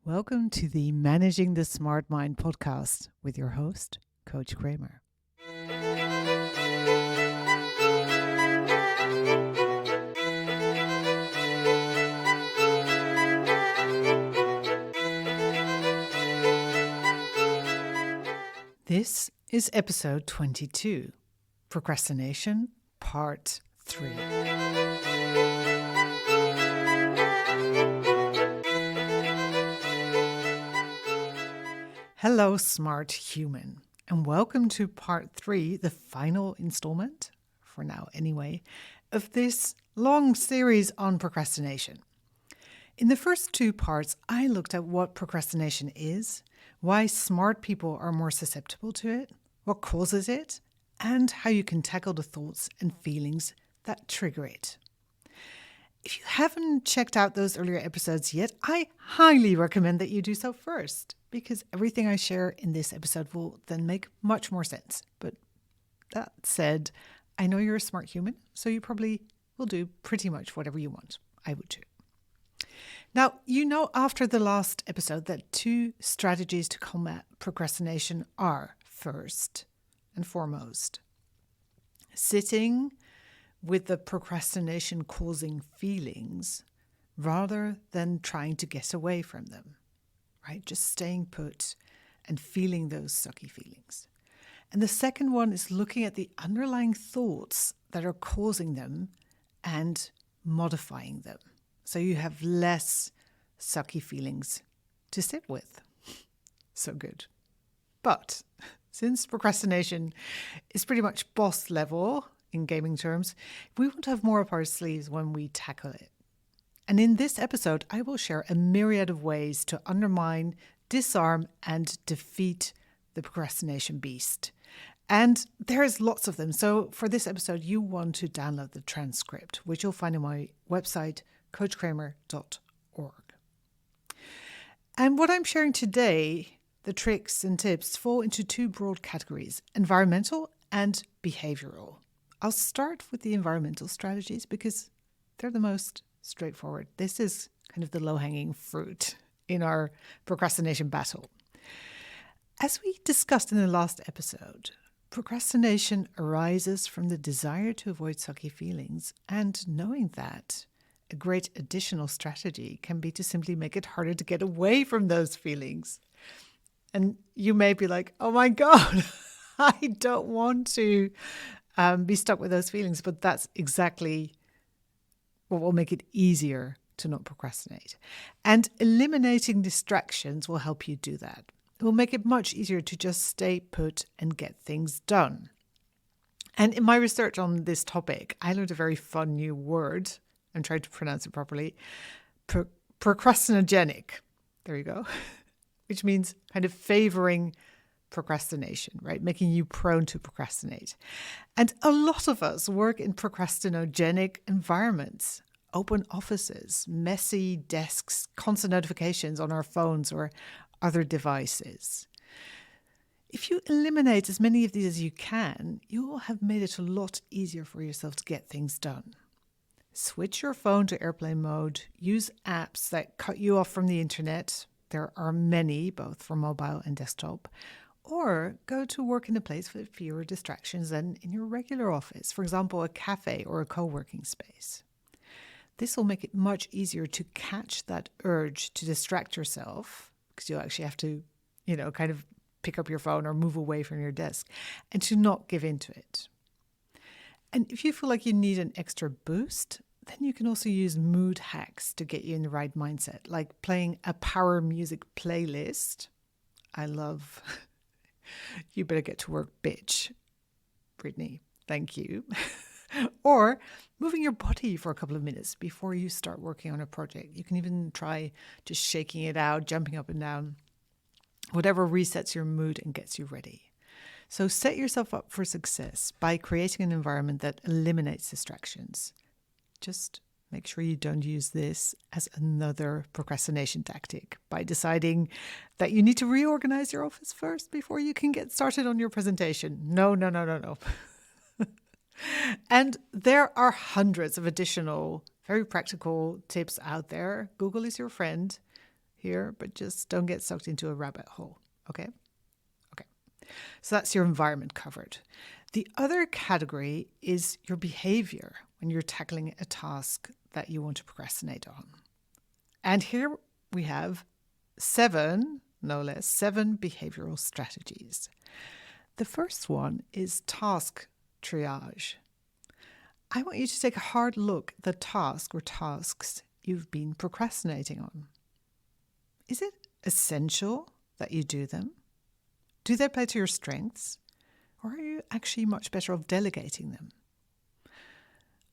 Welcome to the Managing the Smart Mind podcast with your host, Coach Kramer. This is episode 22, Procrastination, Part 3. Hello, smart human, and welcome to Part 3, the final installment, for now anyway, of this long series on procrastination. In the first two parts, I looked at what procrastination is, why smart people are more susceptible to it, what causes it, and how you can tackle the thoughts and feelings that trigger it. If you haven't checked out those earlier episodes yet, I highly recommend that you do so first, because everything I share in this episode will then make much more sense. But that said, I know you're a smart human, so you probably will do pretty much whatever you want. I would too. Now, you know after the last episode that two strategies to combat procrastination are, first and foremost, sitting with the procrastination causing feelings rather than trying to get away from them, right? Just staying put and feeling those sucky feelings. And the second one is looking at the underlying thoughts that are causing them and modifying them. So you have less sucky feelings to sit with. So good. But since procrastination is pretty much boss level in gaming terms, we want to have more up our sleeves when we tackle it. And in this episode, I will share a myriad of ways to undermine, disarm, and defeat the procrastination beast. And there's lots of them. So for this episode, you want to download the transcript, which you'll find on my website, coachkramer.org. And what I'm sharing today, the tricks and tips, fall into two broad categories, environmental and behavioural. I'll start with the environmental strategies because they're the most straightforward. This is kind of the low-hanging fruit in our procrastination battle. As we discussed in the last episode, procrastination arises from the desire to avoid sucky feelings, and knowing that, a great additional strategy can be to simply make it harder to get away from those feelings. And you may be like, oh my God, I don't want to be stuck with those feelings, but that's exactly what will make it easier to not procrastinate. And eliminating distractions will help you do that. It will make it much easier to just stay put and get things done. And in my research on this topic, I learned a very fun new word. I'm trying to pronounce it properly. Procrastinogenic. There you go. Which means kind of favoring procrastination, right? Making you prone to procrastinate. And a lot of us work in procrastinogenic environments, open offices, messy desks, constant notifications on our phones or other devices. If you eliminate as many of these as you can, you will have made it a lot easier for yourself to get things done. Switch your phone to airplane mode. Use apps that cut you off from the internet. There are many, both for mobile and desktop. Or go to work in a place with fewer distractions than in your regular office, for example, a cafe or a co-working space. This will make it much easier to catch that urge to distract yourself, because you'll actually have to, kind of pick up your phone or move away from your desk, and to not give in to it. And if you feel like you need an extra boost, then you can also use mood hacks to get you in the right mindset, like playing a power music playlist. I love You Better Get to Work, Bitch. Brittany, thank you. Or moving your body for a couple of minutes before you start working on a project. You can even try just shaking it out, jumping up and down, whatever resets your mood and gets you ready. So set yourself up for success by creating an environment that eliminates distractions. Just make sure you don't use this as another procrastination tactic by deciding that you need to reorganize your office first before you can get started on your presentation. No. And there are hundreds of additional very practical tips out there. Google is your friend. here, but just don't get sucked into a rabbit hole. Okay? Okay. So that's your environment covered. The other category is your behavior when you're tackling a task that you want to procrastinate on. And here we have 7 behavioural strategies. The first one is task triage. I want you to take a hard look at the task or tasks you've been procrastinating on. Is it essential that you do them? Do they play to your strengths? Or are you actually much better off delegating them?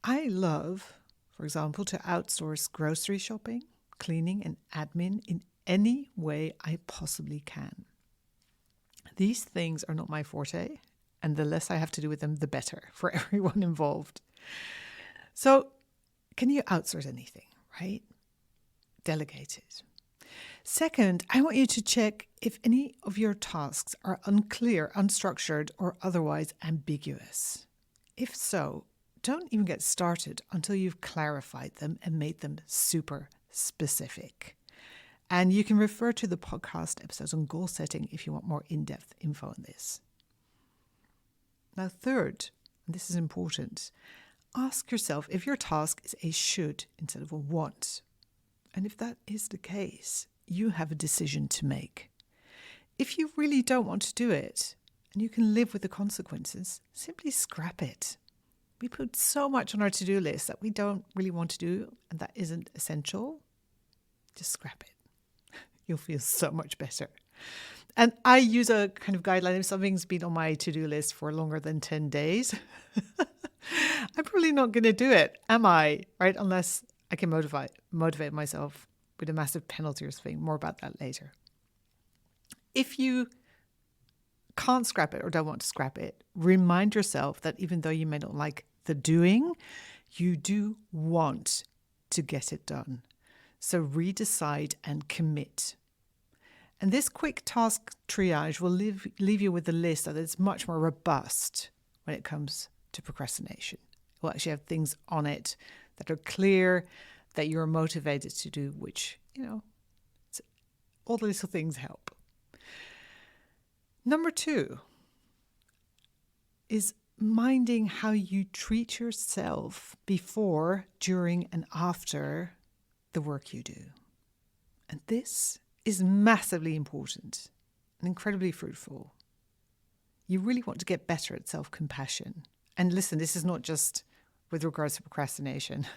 I love, for example, to outsource grocery shopping, cleaning and admin in any way I possibly can. These things are not my forte, and the less I have to do with them, the better for everyone involved. So, can you outsource anything, right? Delegate it. Second, I want you to check if any of your tasks are unclear, unstructured, or otherwise ambiguous. If so, don't even get started until you've clarified them and made them super specific. And you can refer to the podcast episodes on goal setting if you want more in-depth info on this. Now, third, and this is important, ask yourself if your task is a should instead of a want. And if that is the case, you have a decision to make. If you really don't want to do it, and you can live with the consequences, simply scrap it. We put so much on our to-do list that we don't really want to do, and that isn't essential. Just scrap it. You'll feel so much better. And I use a kind of guideline. If something's been on my to-do list for longer than 10 days, I'm probably not going to do it, am I? Right? Unless I can motivate myself with a massive penalty or something. More about that later. If you can't scrap it or don't want to scrap it, remind yourself that even though you may not like the doing, you do want to get it done. So redecide and commit. And this quick task triage will leave you with a list that is much more robust when it comes to procrastination. It will actually have things on it that are clear, that you're motivated to do, which, all the little things help. Number 2 is minding how you treat yourself before, during, and after the work you do. And this is massively important and incredibly fruitful. You really want to get better at self-compassion. And listen, this is not just with regards to procrastination.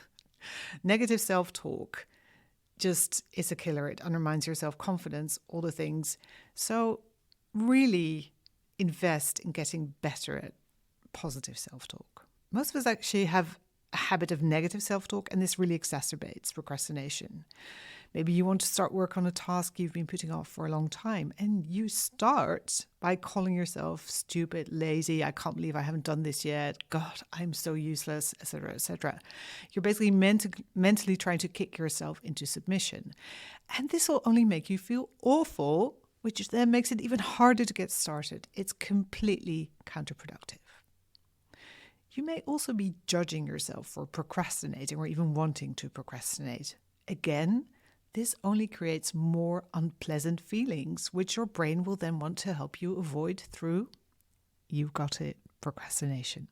Negative self-talk just is a killer. It undermines your self-confidence, all the things. So really invest in getting better at positive self-talk. Most of us actually have a habit of negative self-talk, and this really exacerbates procrastination. Maybe you want to start work on a task you've been putting off for a long time, and you start by calling yourself stupid, lazy, I can't believe I haven't done this yet, God, I'm so useless, etc., etc. You're basically mentally trying to kick yourself into submission. And this will only make you feel awful, which then makes it even harder to get started. It's completely counterproductive. You may also be judging yourself for procrastinating or even wanting to procrastinate. Again, this only creates more unpleasant feelings, which your brain will then want to help you avoid through, you got it, procrastination.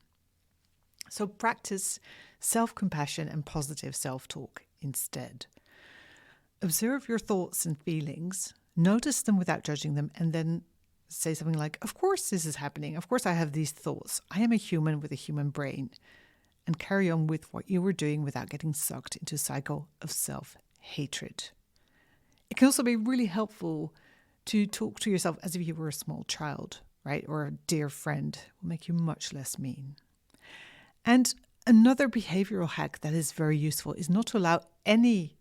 So practice self-compassion and positive self-talk instead. Observe your thoughts and feelings, notice them without judging them, and then say something like, of course this is happening. Of course I have these thoughts. I am a human with a human brain. And carry on with what you were doing without getting sucked into a cycle of self-hatred. It can also be really helpful to talk to yourself as if you were a small child, right? Or a dear friend. It will make you much less mean. And another behavioural hack that is very useful is not to allow any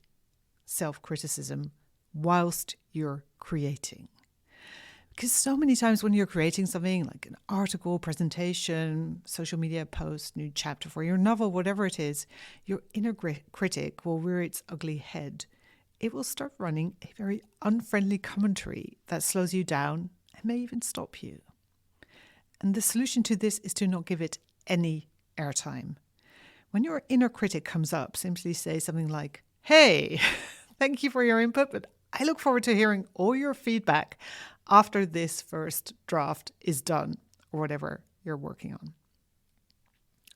self-criticism whilst you're creating. Because so many times when you're creating something like an article, presentation, social media post, new chapter for your novel, whatever it is, your inner critic will rear its ugly head. It will start running a very unfriendly commentary that slows you down and may even stop you. And the solution to this is to not give it any airtime. When your inner critic comes up, simply say something like, hey, thank you for your input, but I look forward to hearing all your feedback after this first draft is done or whatever you're working on.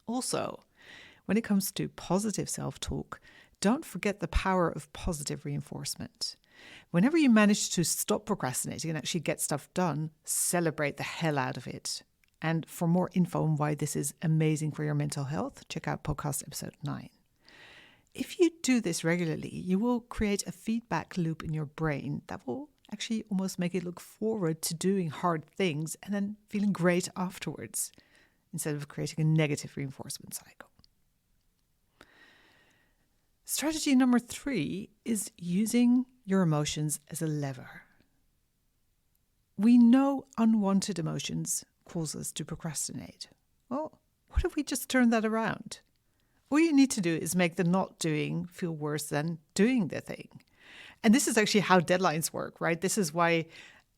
Also, when it comes to positive self-talk, don't forget the power of positive reinforcement. Whenever you manage to stop procrastinating and actually get stuff done, celebrate the hell out of it. And for more info on why this is amazing for your mental health, check out podcast episode 9. If you do this regularly, you will create a feedback loop in your brain that will actually almost make it look forward to doing hard things and then feeling great afterwards, instead of creating a negative reinforcement cycle. Strategy number 3 is using your emotions as a lever. We know unwanted emotions cause us to procrastinate. Well, what if we just turn that around? All you need to do is make the not doing feel worse than doing the thing. And this is actually how deadlines work, right? This is why,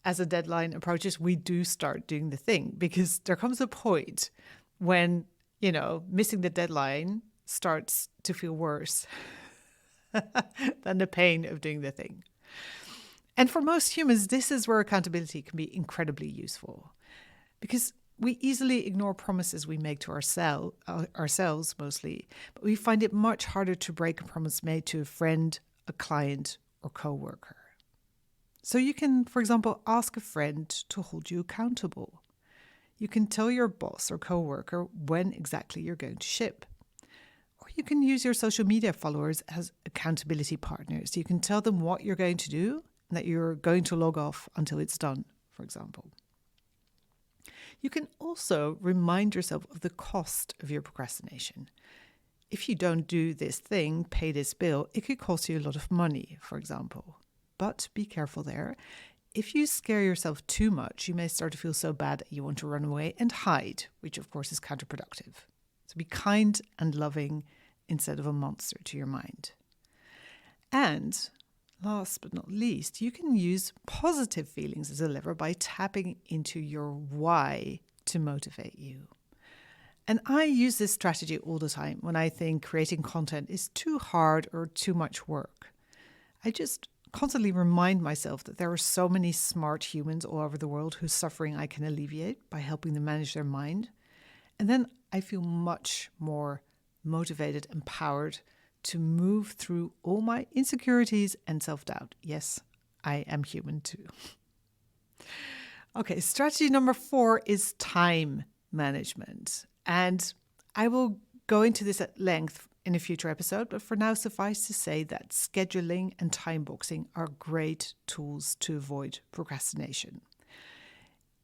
as a deadline approaches, we do start doing the thing, because there comes a point when, missing the deadline starts to feel worse than the pain of doing the thing. And for most humans, this is where accountability can be incredibly useful, because we easily ignore promises we make to ourselves mostly, but we find it much harder to break a promise made to a friend, a client, or co-worker. So you can, for example, ask a friend to hold you accountable. You can tell your boss or co-worker when exactly you're going to ship. Or you can use your social media followers as accountability partners. You can tell them what you're going to do and that you're going to log off until it's done, for example. You can also remind yourself of the cost of your procrastination. If you don't do this thing, pay this bill, it could cost you a lot of money, for example. But be careful there. If you scare yourself too much, you may start to feel so bad that you want to run away and hide, which of course is counterproductive. So be kind and loving instead of a monster to your mind. And last but not least, you can use positive feelings as a lever by tapping into your why to motivate you. And I use this strategy all the time when I think creating content is too hard or too much work. I just constantly remind myself that there are so many smart humans all over the world whose suffering I can alleviate by helping them manage their mind. And then I feel much more motivated, empowered to move through all my insecurities and self-doubt. Yes, I am human too. Okay, strategy number 4 is time management. And I will go into this at length in a future episode, but for now, suffice to say that scheduling and time boxing are great tools to avoid procrastination.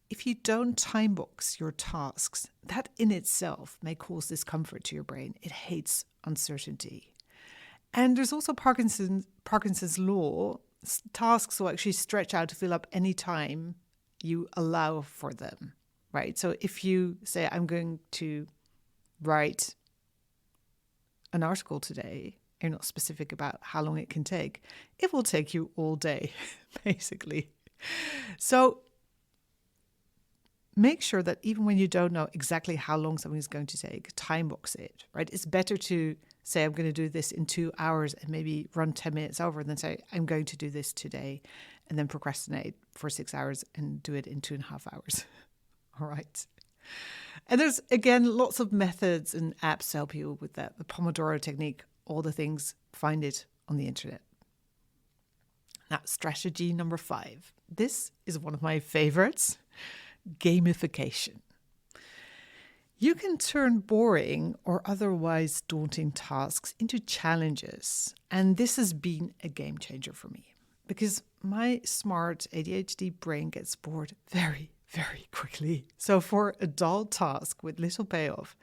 If you don't time box your tasks, that in itself may cause discomfort to your brain. It hates uncertainty. And there's also Parkinson's law. Tasks will actually stretch out to fill up any time you allow for them, right? So if you say, I'm going to write an article today, you're not specific about how long it can take, it will take you all day, basically. So make sure that even when you don't know exactly how long something is going to take, time box it, right? It's better to say, I'm going to do this in 2 hours and maybe run 10 minutes over than say, I'm going to do this today and then procrastinate for 6 hours and do it in 2.5 hours. All right. And there's, again, lots of methods and apps to help you with that. The Pomodoro technique, all the things, find it on the internet. Now, strategy number 5. This is one of my favorites, gamification. You can turn boring or otherwise daunting tasks into challenges. And this has been a game changer for me because my smart ADHD brain gets bored very, very quickly. So for a dull task with little payoff,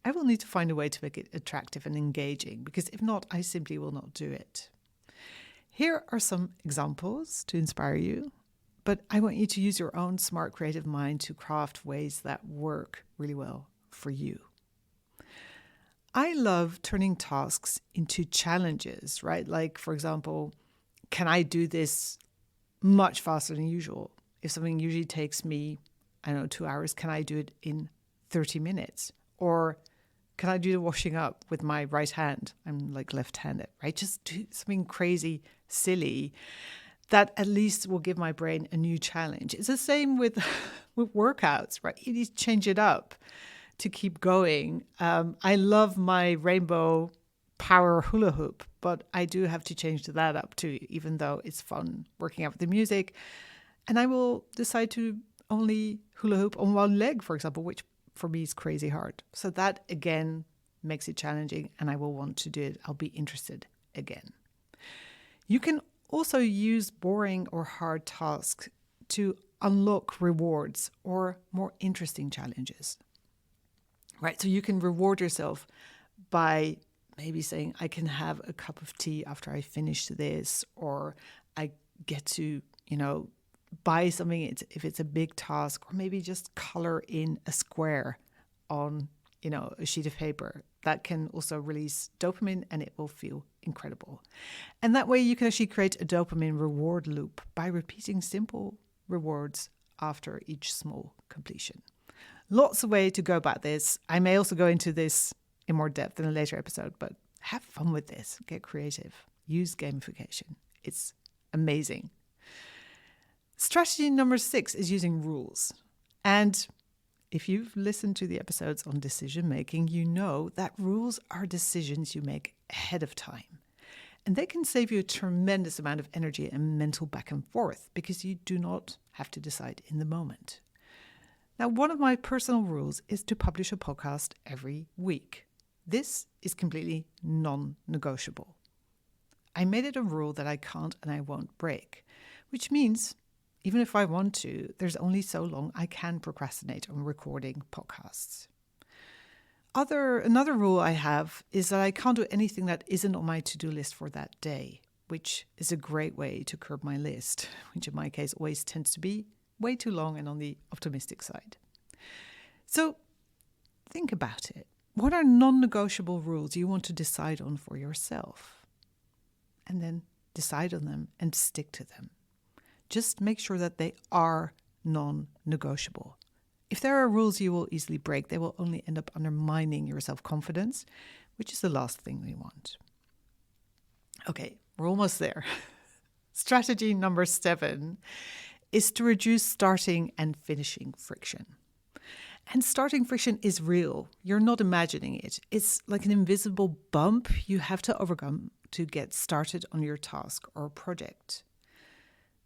I will need to find a way to make it attractive and engaging because if not, I simply will not do it. Here are some examples to inspire you, but I want you to use your own smart creative mind to craft ways that work really well for you. I love turning tasks into challenges, right? Like, for example, can I do this much faster than usual? If something usually takes me, 2 hours, can I do it in 30 minutes? Or can I do the washing up with my right hand? I'm like left-handed, right? Just do something crazy, silly that at least will give my brain a new challenge. It's the same with with workouts, right? You need to change it up to keep going. I love my rainbow power hula hoop, but I do have to change that up too, even though it's fun working out with the music. And I will decide to only hula hoop on one leg, for example, which for me is crazy hard. So that again makes it challenging, and I will want to do it. I'll be interested again. You can also use boring or hard tasks to unlock rewards or more interesting challenges. Right? So you can reward yourself by maybe saying, I can have a cup of tea after I finish this, or I get to, buy something if it's a big task, or maybe just color in a square on, a sheet of paper. That can also release dopamine, and it will feel incredible. And that way you can actually create a dopamine reward loop by repeating simple rewards after each small completion. Lots of ways to go about this. I may also go into this in more depth in a later episode, but have fun with this. Get creative. Use gamification. It's amazing. Strategy number 6 is using rules. And if you've listened to the episodes on decision making, you know that rules are decisions you make ahead of time. And they can save you a tremendous amount of energy and mental back and forth because you do not have to decide in the moment. Now, one of my personal rules is to publish a podcast every week. This is completely non-negotiable. I made it a rule that I can't and I won't break, which means even if I want to, there's only so long I can procrastinate on recording podcasts. Another rule I have is that I can't do anything that isn't on my to-do list for that day, which is a great way to curb my list, which in my case always tends to be way too long and on the optimistic side. So think about it. What are non-negotiable rules you want to decide on for yourself? And then decide on them and stick to them. Just make sure that they are non-negotiable. If there are rules you will easily break, they will only end up undermining your self-confidence, which is the last thing we want. Okay, we're almost there. Strategy number 7 is to reduce starting and finishing friction. And starting friction is real. You're not imagining it. It's like an invisible bump you have to overcome to get started on your task or project.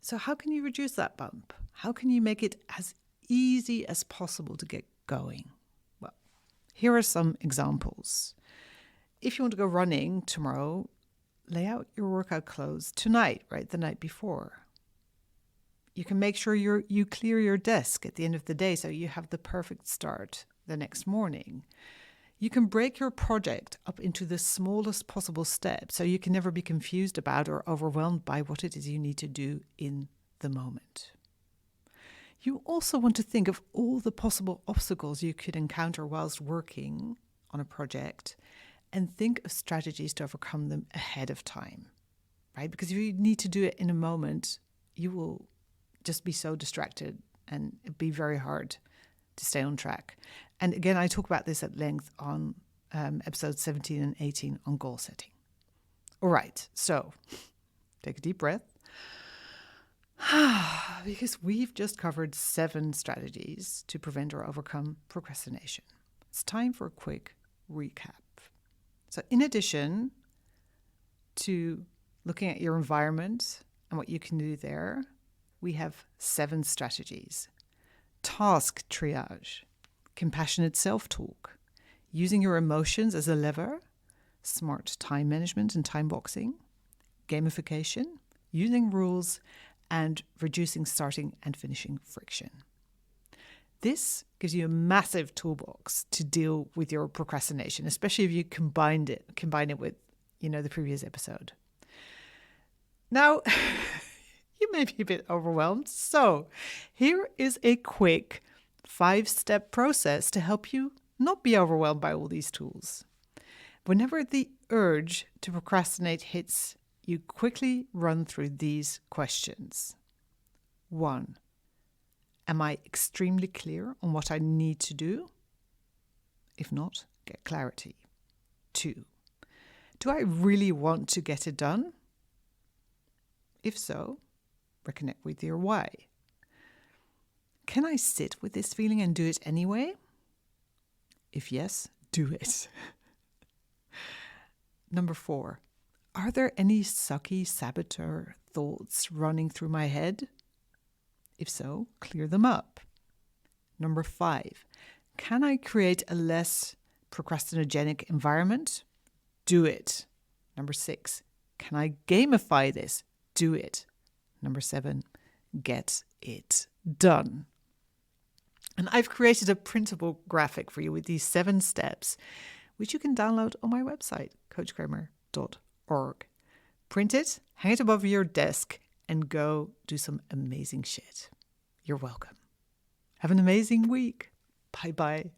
So how can you reduce that bump? How can you make it as easy as possible to get going? Well, here are some examples. If you want to go running tomorrow, lay out your workout clothes tonight, right, the night before. You can make sure you clear your desk at the end of the day so you have the perfect start the next morning. You can break your project up into the smallest possible steps so you can never be confused about or overwhelmed by what it is you need to do in the moment. You also want to think of all the possible obstacles you could encounter whilst working on a project and think of strategies to overcome them ahead of time, right? Because if you need to do it in a moment, you will just be so distracted and it'd be very hard to stay on track. And again, I talk about this at length on episodes 17 and 18 on goal setting. All right, so take a deep breath. Because we've just covered 7 strategies to prevent or overcome procrastination. It's time for a quick recap. So in addition to looking at your environment and what you can do there, we have 7 strategies. Task triage, compassionate self-talk, using your emotions as a lever, smart time management and time boxing, gamification, using rules, and reducing starting and finishing friction. This gives you a massive toolbox to deal with your procrastination, especially if you combine it with, the previous episode. Now, you may be a bit overwhelmed. So here is a quick 5-step process to help you not be overwhelmed by all these tools. Whenever the urge to procrastinate hits, you quickly run through these questions. 1. Am I extremely clear on what I need to do? If not, get clarity. 2. Do I really want to get it done? If so, reconnect with your why. Can I sit with this feeling and do it anyway? If yes, do it. Number 4, are there any sucky saboteur thoughts running through my head? If so, clear them up. Number 5, can I create a less procrastinogenic environment? Do it. Number 6, can I gamify this? Do it. Number 7, get it done. And I've created a printable graphic for you with these 7 steps, which you can download on my website, coachkramer.org. Print it, hang it above your desk, and go do some amazing shit. You're welcome. Have an amazing week. Bye-bye.